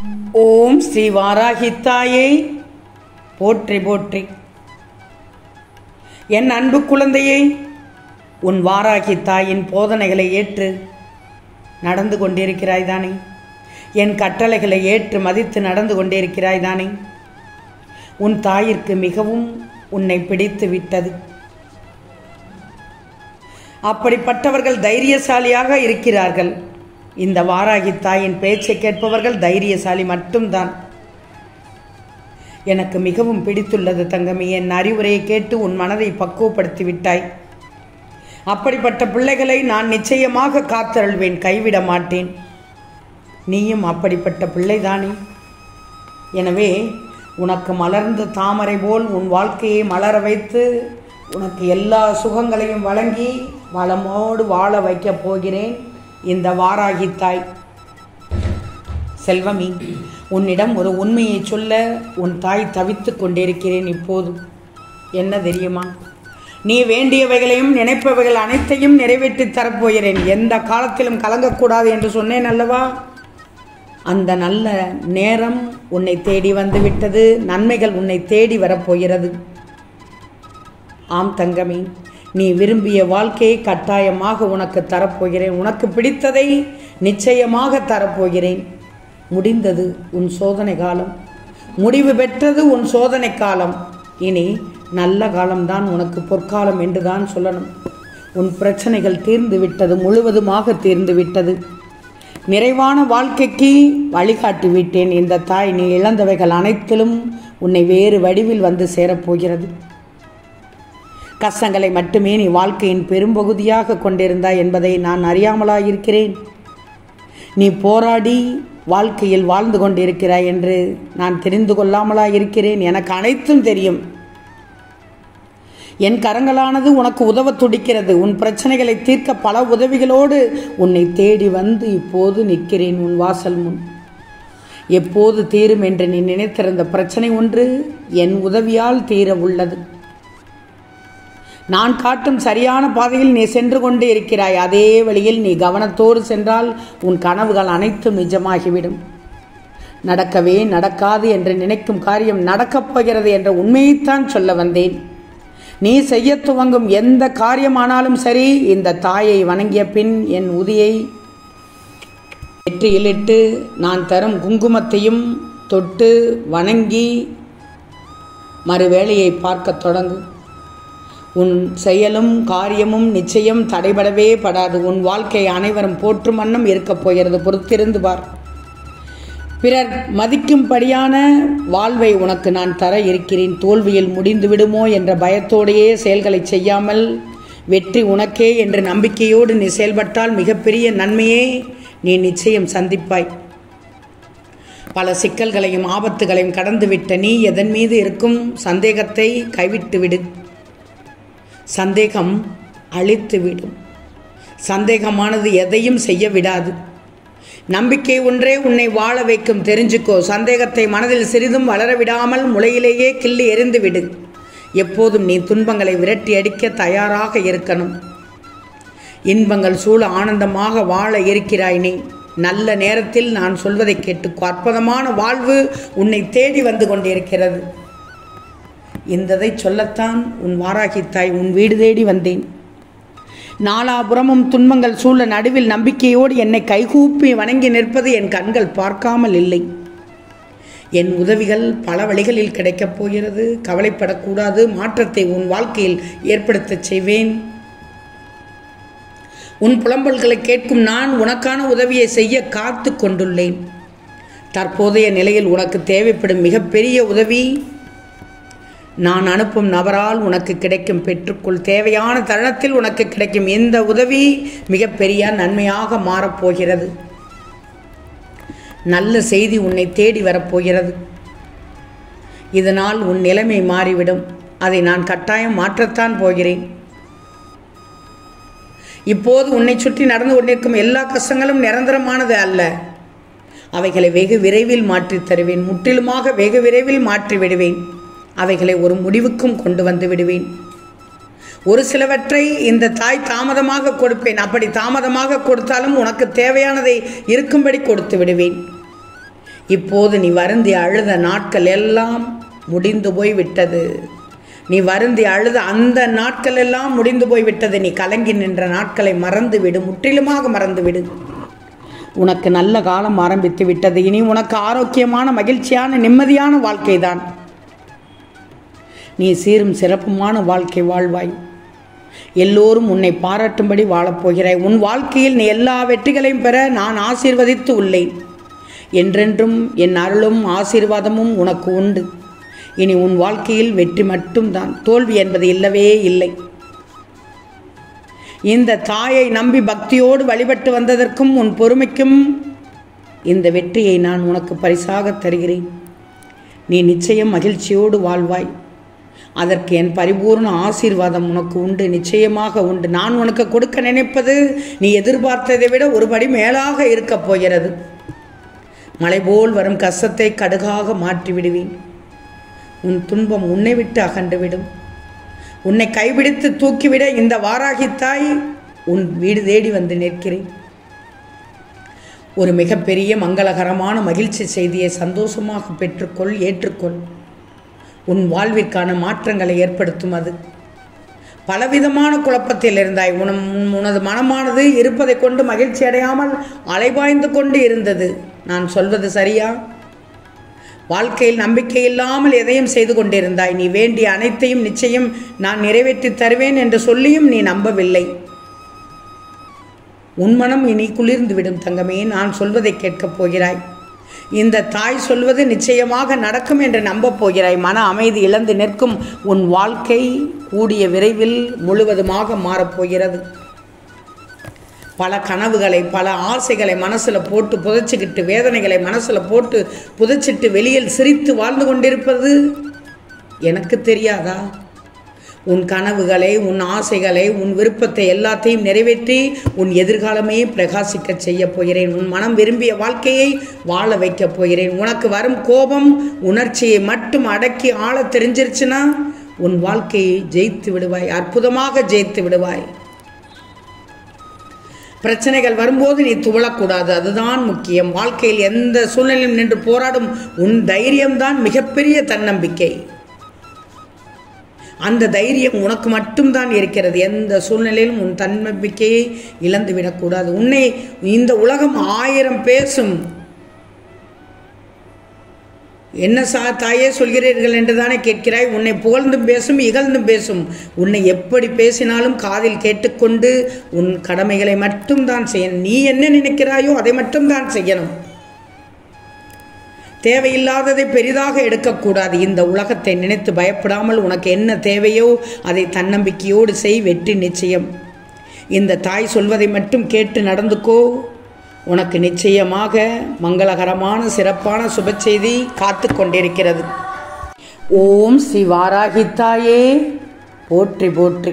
ஓம் ஸ்ரீ வாராகித்தாயே போற்றி போற்றி. என் அன்பு குழந்தையே, உன் வாராகி தாயின் போதனைகளை ஏற்று நடந்து கொண்டிருக்கிறாய் தானே? என் கட்டளைகளை ஏற்று மதித்து நடந்து கொண்டிருக்கிறாய் தானே? உன் தாயிற்கு மிகவும் உன்னை பிடித்து விட்டது. அப்படிப்பட்டவர்கள் தைரியசாலியாக இருக்கிறார்கள். இந்த வாராகி தாயின் பேச்சை கேட்பவர்கள் தைரியசாலி மட்டும்தான். எனக்கு மிகவும் பிடித்துள்ளது தங்கமே. என் அறிவுரையை கேட்டு உன் மனதை பக்குவப்படுத்தி விட்டாய். அப்படிப்பட்ட பிள்ளைகளை நான் நிச்சயமாக காத்தருள்வேன், கைவிட மாட்டேன். நீயும் அப்படிப்பட்ட பிள்ளைதானே? எனவே உனக்கு மலர்ந்த தாமரை போல் உன் வாழ்க்கையை மலர வைத்து உனக்கு எல்லா சுகங்களையும் வழங்கி வளமோடு வாழ வைக்கப் போகிறேன் இந்த வாராகி தாய். செல்வமி, உன்னிடம் ஒரு உண்மையை சொல்ல உன் தாய் தவித்து கொண்டிருக்கிறேன் இப்போது. என்ன தெரியுமா? நீ வேண்டியவைகளையும் நினைப்பவைகள் அனைத்தையும் நிறைவேற்றி தரப்போகிறேன். எந்த காலத்திலும் கலங்கக்கூடாது என்று சொன்னேன் அல்லவா? அந்த நல்ல நேரம் உன்னை தேடி வந்துவிட்டது. நன்மைகள் உன்னை தேடி வரப்போகிறது. ஆம் தங்கமே, நீ விரும்பிய வாழ்க்கையை கட்டாயமாக உனக்கு தரப்போகிறேன். உனக்கு பிடித்ததை நிச்சயமாக தரப்போகிறேன். முடிந்தது உன் சோதனை காலம், முடிவு பெற்றது உன் சோதனை காலம். இனி நல்ல காலம்தான் உனக்கு பொற்காலம் என்றுதான் சொல்லணும். உன் பிரச்சனைகள் தீர்ந்து விட்டது, முழுவதுமாக தீர்ந்து விட்டது. நிறைவான வாழ்க்கைக்கு வழிகாட்டி விட்டேன் இந்த தாய். நீ இழந்தவைகள் அனைத்திலும் உன்னை வேறு வடிவில் வந்து சேரப்போகிறது. கஷ்டங்களை மட்டுமே நீ வாழ்க்கையின் பெரும்பகுதியாக கொண்டிருந்தாய் என்பதை நான் அறியாமலாயிருக்கிறேன். நீ போராடி வாழ்க்கையில் வாழ்ந்து கொண்டிருக்கிறாய் என்று நான் தெரிந்து கொள்ளாமலாயிருக்கிறேன். எனக்கு அனைத்தும் தெரியும். என் கரங்களானது உனக்கு உதவ துடிக்கிறது. உன் பிரச்சனைகளை தீர்க்க பல உதவிகளோடு உன்னை தேடி வந்து இப்போது நிற்கிறேன் உன் வாசல் முன். எப்போது தீரும் என்று நீ நினைத்திருந்த பிரச்சனை ஒன்று என் உதவியால் தீர உள்ளது. நான் காட்டும் சரியான பாதையில் நீ சென்று கொண்டே இருக்கிறாய். அதே வழியில் நீ கவனத்தோடு சென்றால் உன் கனவுகள் அனைத்தும் நிஜமாகிவிடும். நடக்கவே நடக்காது என்று நினைக்கும் காரியம் நடக்கப் போகிறது என்ற உண்மையைத்தான் சொல்ல வந்தேன். நீ செய்ய துவங்கும் எந்த காரியமானாலும் சரி, இந்த தாயை வணங்கிய பின் என் உதியை வெற்றியிலிட்டு நான் தரும் குங்குமத்தையும் தொட்டு வணங்கி மறுவேளையை பார்க்க தொடங்கும். உன் செயலும் காரியமும் நிச்சயம் தடைபடவே படாது. உன் வாழ்க்கை அனைவரும் போற்றும் வண்ணம் இருக்கப் போகிறது. பொறுத்திருந்து பார். பிறர் மதிக்கும்படியான வாழ்வை உனக்கு நான் தர இருக்கிறேன். தோல்வியில் முடிந்து விடுமோ என்ற பயத்தோடையே செயல்களை செய்யாமல் வெற்றி உனக்கே என்ற நம்பிக்கையோடு நீ செயல்பட்டால் மிகப்பெரிய நன்மையே நீ நிச்சயம் சந்திப்பாய். பல சிக்கல்களையும் ஆபத்துகளையும் கடந்துவிட்ட நீ எதன் மீது இருக்கும் சந்தேகத்தை கைவிட்டுவிடு. சந்தேகம் அழித்துவிடும். சந்தேகமானது எதையும் செய்ய விடாது. நம்பிக்கை ஒன்றே உன்னை வாழ வைக்கும். தெரிஞ்சுக்கோ. சந்தேகத்தை மனதில் சிறிதும் வளர விடாமல் முளையிலேயே கிள்ளி எறிந்து விடு. எப்போதும் நீ துன்பங்களை விரட்டி அடிக்க தயாராக இருக்கணும். இன்பங்கள் சூழ ஆனந்தமாக வாழ இருக்கிறாய் நீ. நல்ல நேரத்தில் நான் சொல்வதை கேட்டுக்கோ. அற்புதமான வாழ்வு உன்னை தேடி வந்து கொண்டிருக்கிறது. இந்ததை சொல்லத்தான் உன் வாராகி தாய் உன் வீடு தேடி வந்தேன். நாலாபுறமும் துன்பங்கள் சூழ நடுவில் நம்பிக்கையோடு என்னை கைகூப்பி வணங்கி நிற்பது என் கண்கள் பார்க்காமல் இல்லை. என் உதவிகள் பல வழிகளில் கிடைக்கப் போகிறது. கவலைப்படக்கூடாது. மாற்றத்தை உன் வாழ்க்கையில் ஏற்படுத்த செய்வேன். உன் புலம்பல்களை கேட்கும் நான் உனக்கான உதவியை செய்ய காத்து கொண்டுள்ளேன். தற்போதைய நிலையில் உனக்கு தேவைப்படும் மிகப்பெரிய உதவி நான் அனுப்பும் நபரால் உனக்கு கிடைக்கும். பெற்றுக்கொள். தேவையான தருணத்தில் உனக்கு கிடைக்கும் இந்த உதவி மிகப்பெரிய நன்மையாக மாறப்போகிறது. நல்ல செய்தி உன்னை தேடி வரப்போகிறது. இதனால் உன் நிலைமை மாறிவிடும். அதை நான் கட்டாயம் மாற்றத்தான் போகிறேன். இப்போது உன்னை சுற்றி நடந்து கொண்டிருக்கும் எல்லா கஷ்டங்களும் நிரந்தரமானது அல்ல. அவைகளை வெகு விரைவில் மாற்றித் தருவேன். முற்றிலுமாக வெகு விரைவில் மாற்றி விடுவேன். அவைகளை ஒரு முடிவுக்கும் கொண்டு வந்து விடுவேன். ஒரு சிலவற்றை இந்த தாய் தாமதமாக கொடுப்பேன். அப்படி தாமதமாக கொடுத்தாலும் உனக்கு தேவையானதை இருக்கும்படி கொடுத்து விடுவேன். இப்போது நீ வருந்தி அழுத நாட்கள் எல்லாம் முடிந்து போய் விட்டது. நீ வருந்தி அழுத அந்த நாட்கள் எல்லாம் முடிந்து போய் விட்டது. நீ கலங்கி நின்ற நாட்களை மறந்துவிடு, முற்றிலுமாக மறந்துவிடு. உனக்கு நல்ல காலம் ஆரம்பித்து விட்டது. இனி உனக்கு ஆரோக்கியமான, மகிழ்ச்சியான, நிம்மதியான வாழ்க்கை தான். நீ சீரும் சிறப்புமான வாழ்க்கை வாழ்வாய். எல்லோரும் உன்னை பாராட்டும்படி வாழப்போகிறாய். உன் வாழ்க்கையில் நீ எல்லா வெற்றிகளையும் பெற நான் ஆசீர்வதித்து உள்ளேன். என்றென்றும் என் அருளும் ஆசீர்வாதமும் உனக்கு உண்டு. இனி உன் வாழ்க்கையில் வெற்றி மட்டும்தான், தோல்வி என்பது இல்லவே இல்லை. இந்த தாயை நம்பி பக்தியோடு வழிபட்டு வந்ததற்கும் உன் பொறுமைக்கும் இந்த வெற்றியை நான் உனக்கு பரிசாக தருகிறேன். நீ நிச்சயம் மகிழ்ச்சியோடு வாழ்வாய். அதற்கு என் பரிபூர்ண ஆசீர்வாதம் உனக்கு உண்டு, நிச்சயமாக உண்டு. நான் உனக்கு கொடுக்க நினைப்பது நீ எதிர்பார்த்ததை விட ஒருபடி மேலாக இருக்கப் போகிறது. மலை போல் வரும் கஷ்டத்தை கடுகாக மாற்றி விடுவேன். உன் துன்பம் உன்னை விட்டு அகன்றுவிடும். உன்னை கைபிடித்து தூக்கிவிட இந்த வாராகித்தாய் உன் வீடு தேடி வந்து நிற்கிறேன். ஒரு மிகப்பெரிய மங்களகரமான மகிழ்ச்சி செய்தியை சந்தோஷமாக பெற்றுக்கொள், ஏற்றுக்கொள். உன் வாழ்விற்கான மாற்றங்களை ஏற்படுத்தும் அது. பலவிதமான குழப்பத்தில் இருந்தாய். உனது மனமானது இருப்பதை கொண்டு மகிழ்ச்சி அடையாமல் அலைபாய்ந்து கொண்டு இருந்தது. நான் சொல்வது சரியா? வாழ்க்கையில் நம்பிக்கை இல்லாமல் எதையும் செய்து கொண்டிருந்தாய். நீ வேண்டிய அனைத்தையும் நிச்சயம் நான் நிறைவேற்றி தருவேன் என்று சொல்லியும் நீ நம்பவில்லை. உன் மனம் இனி குளிர்ந்து விடும் தங்கமே. நான் சொல்வதை கேட்கப் போகிறாய். இந்த தாய் சொல்வது நிச்சயமாக நடக்கும் என்று நம்பப் போகிறாய். மன அமைதி இழந்து நிற்கும் உன் வாழ்க்கை கூடிய விரைவில் முழுவதுமாக மாறப்போகிறது. பல கனவுகளை, பல ஆசைகளை மனசில் போட்டு புதைச்சிக்கிட்டு, வேதனைகளை மனசில் போட்டு புதைச்சிட்டு வெளியில் சிரித்து வாழ்ந்து கொண்டிருப்பது எனக்கு தெரியாதா? உன் கனவுகளை, உன் ஆசைகளை, உன் விருப்பத்தை எல்லாத்தையும் நிறைவேற்றி உன் எதிர்காலமே பிரகாசிக்க செய்ய போகிறேன். உன் மனம் விரும்பிய வாழ்க்கையை வாழ வைக்கப் போகிறேன். உனக்கு வரும் கோபம், உணர்ச்சியை மட்டும் அடக்கி ஆள தெரிஞ்சிருச்சுன்னா உன் வாழ்க்கையை ஜெயித்து விடுவாய், அற்புதமாக ஜெயித்து விடுவாய். பிரச்சனைகள் வரும்போது நீ துவளக்கூடாது, அதுதான் முக்கியம். வாழ்க்கையில் எந்த சூழ்நிலையும் நின்று போராடும் உன் தைரியம்தான் மிகப்பெரிய தன்னம்பிக்கை. அந்த தைரியம் உனக்கு மட்டும்தான் இருக்கிறது. எந்த சூழ்நிலையிலும் உன் தன்னம்பிக்கையை இழந்து விடக்கூடாது. உன்னை இந்த உலகம் 1000 பேசும். என்ன தாயே சொல்கிறீர்கள் என்று தானே கேட்கிறாய். உன்னை புகழ்ந்தும் பேசும், இகழ்ந்தும் பேசும். உன்னை எப்படி பேசினாலும் காதில் கேட்டுக்கொண்டு உன் கடமைகளை மட்டும்தான் செய்யணும். நீ என்ன நினைக்கிறாயோ அதை மட்டும்தான் செய்யணும். தேவையில்லாததை பெரிதாக எடுக்கக்கூடாது. இந்த உலகத்தை நினைத்து பயப்படாமல் உனக்கு என்ன தேவையோ அதை தன்னம்பிக்கையோடு செய், வெற்றி நிச்சயம். இந்த தாய் சொல்வதை மட்டும் கேட்டு நடந்துக்கோ. உனக்கு நிச்சயமாக மங்களகரமான சிறப்பான சுப செய்தி காத்து கொண்டிருக்கிறது. ஓம் ஸ்ரீ வாராகித்தாயே போற்றி போற்றி.